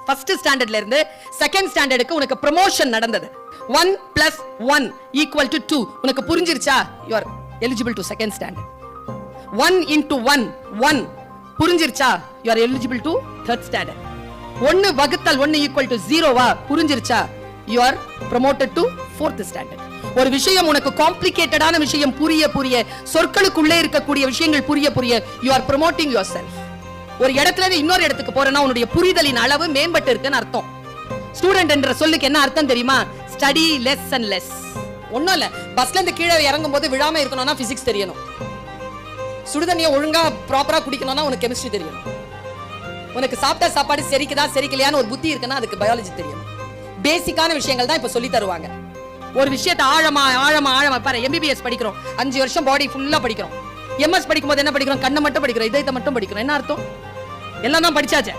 First ஸ்டாண்டர்ட்ல இருந்து second ஸ்டாண்டர்டுக்கு உனக்கு ப்ரமோஷன் நடந்தது. 1 + 1 = 2. உனக்கு புரிஞ்சிருச்சா? you are eligible to second standard. 1 × 1 1 புரிஞ்சிருச்சா? you are eligible to third standard. 1 ÷ 1 = 0 புரிஞ்சிருச்சா? you are promoted to fourth standard. ஒரு விஷயம் உனக்கு காம்ப்ளிகேட்டடான விஷயம் புரிய புரிய, சொற்களுக்குள்ளே இருக்கக்கூடிய விஷயங்கள் புரிய புரிய, you are promoting yourself. ஒரு இடத்துல இருந்து இன்னொரு இடத்துக்கு போறேன்னா உன்னுடைய புரிதலின் அளவு மேம்பட்டு இருக்குன்னு அர்த்தம். ஸ்டூடெண்ட் என்ற சொல்லுக்கு என்ன அர்த்தம் தெரியுமா? Study less and less. ஒன்னும் இல்ல, பஸ்ல இருந்து கீழே இறங்கும் போது விழாம இருக்கணும்னா பிசிக்ஸ் தெரியணும். சுடுதண்ணியை ஒழுங்கா ப்ராப்பரா குடிக்கணும்னா உனக்கு கெமிஸ்ட்ரி தெரியணும். உனக்கு சாப்பிட்ட சாப்பாடு செரிக்குதா செரிக்கலையான்னு ஒரு புத்தி இருக்குன்னா அதுக்கு பயாலஜி தெரியும். பேசிக்கான விஷயங்கள் தான் இப்ப சொல்லி தருவாங்க. ஒரு விஷயத்தை ஆழமா ஆழமா ஆழமா பாரு. எம்பிபிஎஸ் படிக்கிறோம், 5 வருஷம் பாடி ஃபுல்லா படிக்கிறோம். எம்எஸ் படிக்கும் போது என்ன படிக்கிறோம்? கண்ணை மட்டும் படிக்கிறோம், இதயத்தை மட்டும் படிக்கிறோம். என்ன அர்த்தம்? எல்லாம் தான் படிச்சாச்சு.